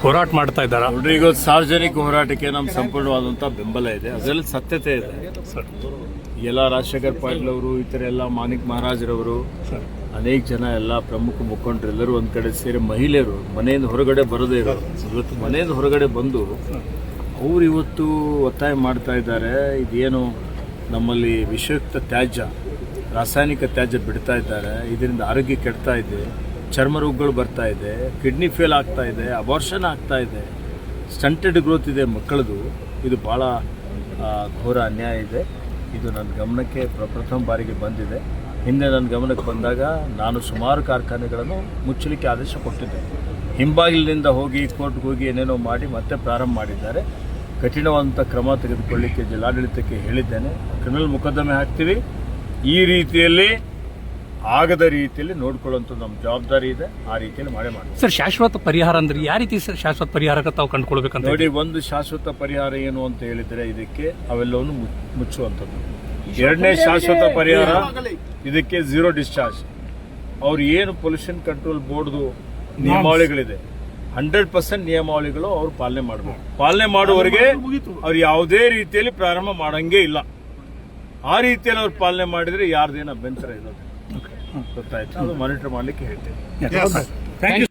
ಹೋರಾಟ ಮಾಡ್ತಾ ಇದ್ದಾರಾ? ನೋಡ್ರಿ, ಈಗ ಸಾರ್ವಜನಿಕ ಹೋರಾಟಕ್ಕೆ ನಮ್ಮ ಸಂಪೂರ್ಣವಾದಂಥ ಬೆಂಬಲ ಇದೆ, ಅದರಲ್ಲಿ ಸತ್ಯತೆ ಇದೆ. ಎಲ್ಲ ರಾಜಶೇಖರ್ ಪಾಟೀಲ್ ಅವರು, ಇತರ ಎಲ್ಲ ಮಾಣಿಕ್ ಮಹಾರಾಜರವರು, ಅನೇಕ ಜನ ಎಲ್ಲ ಪ್ರಮುಖ ಮುಖಂಡರೆಲ್ಲರೂ ಒಂದು ಕಡೆ ಸೇರಿ ಮಹಿಳೆಯರು ಮನೆಯಿಂದ ಹೊರಗಡೆ ಬರೋದೇ ಇರೋದು. ಇವತ್ತು ಮನೆಯಿಂದ ಹೊರಗಡೆ ಬಂದು ಅವರು ಇವತ್ತು ಒತ್ತಾಯ ಮಾಡ್ತಾ ಇದ್ದಾರೆ. ಇದೇನು ನಮ್ಮಲ್ಲಿ ವಿಷಯುಕ್ತ ತ್ಯಾಜ್ಯ, ರಾಸಾಯನಿಕ ತ್ಯಾಜ್ಯ ಬಿಡ್ತಾ ಇದ್ದಾರೆ, ಇದರಿಂದ ಆರೋಗ್ಯ ಕೆಡ್ತಾ ಇದೆ, ಚರ್ಮ ರೋಗಗಳು ಬರ್ತಾ ಇದೆ, ಕಿಡ್ನಿ ಫೇಲ್ ಆಗ್ತಾ ಇದೆ, ಅಬಾರ್ಷನ್ ಆಗ್ತಾ ಇದೆ, ಸ್ಟಂಟೆಡ್ ಗ್ರೋತ್ ಇದೆ ಮಕ್ಕಳದು. ಇದು ಭಾಳ ಘೋರ ಅನ್ಯಾಯ ಇದೆ. ಇದು ನನ್ನ ಗಮನಕ್ಕೆ ಪ್ರಥಮ ಬಾರಿಗೆ ಬಂದಿದೆ. ಹಿಂದೆ ನನ್ನ ಗಮನಕ್ಕೆ ಬಂದಾಗ ನಾನು ಸುಮಾರು ಕಾರ್ಖಾನೆಗಳನ್ನು ಮುಚ್ಚಲಿಕ್ಕೆ ಆದೇಶ ಕೊಟ್ಟಿದ್ದೆ. ಹಿಂಬಾಗಿಲಿನಿಂದ ಹೋಗಿ ಕೋರ್ಟ್ಗೆ ಹೋಗಿ ಏನೇನೋ ಮಾಡಿ ಮತ್ತೆ ಪ್ರಾರಂಭ ಮಾಡಿದ್ದಾರೆ. ಕಠಿಣವಾದಂಥ ಕ್ರಮ ತೆಗೆದುಕೊಳ್ಳಿಕ್ಕೆ ಜಿಲ್ಲಾಡಳಿತಕ್ಕೆ ಹೇಳಿದ್ದೇನೆ. ಕ್ರಿಮಿನಲ್ ಮೊಕದ್ದಮೆ ಹಾಕ್ತೀವಿ. ಈ ರೀತಿಯಲ್ಲಿ ಆಗದ ರೀತಿಯಲ್ಲಿ ನೋಡ್ಕೊಳ್ಳುವಂಥ ನಮ್ಮ ಜವಾಬ್ದಾರಿ ಇದೆ. ಆ ರೀತಿಯಲ್ಲಿ ಮಾಡ್ತೀವಿ. ಸರ್, ಶಾಶ್ವತ ಪರಿಹಾರ ಅಂದ್ರೆ ಯಾವ ರೀತಿ ಸರ್ ಶಾಶ್ವತ ಪರಿಹಾರಕ್ಕೆ ತಾವು ಕಂಡುಕೊಳ್ಬೇಕಂತ? ನೋಡಿ, ಒಂದು ಶಾಶ್ವತ ಪರಿಹಾರ ಏನು ಅಂತ ಹೇಳಿದರೆ ಇದಕ್ಕೆ ಅವೆಲ್ಲವನ್ನು ಮುಚ್ಚುವಂಥದ್ದು. ಎರಡನೇ ಶಾಶ್ವತ ಪರಿಹಾರ ಇದಕ್ಕೆ ಝೀರೋ ಡಿಸ್ಚಾರ್ಜ್. ಅವ್ರು ಏನು ಪೊಲ್ಯೂಷನ್ ಕಂಟ್ರೋಲ್ ಬೋರ್ಡ್ದು ನಿಯಮಾವಳಿಗಳಿದೆ, 100% ನಿಯಮಾವಳಿಗಳು ಅವ್ರು ಪಾಲನೆ ಮಾಡಬೇಕು. ಪಾಲನೆ ಮಾಡುವವರೆಗೆ ಅವ್ರು ಯಾವುದೇ ರೀತಿಯಲ್ಲಿ ಪ್ರಾರಂಭ ಮಾಡಂಗೇ ಇಲ್ಲ. ಆ ರೀತಿಯಲ್ಲಿ ಅವ್ರು ಪಾಲನೆ ಮಾಡಿದರೆ ಯಾರ್ದೇನು ಅಭ್ಯಂತರ ಇರೋದು ಗೊತ್ತಾಯ್ತು. ಅದು ಮಾನಿಟರ್ ಮಾಡಲಿಕ್ಕೆ ಹೇಳ್ತೇವೆ.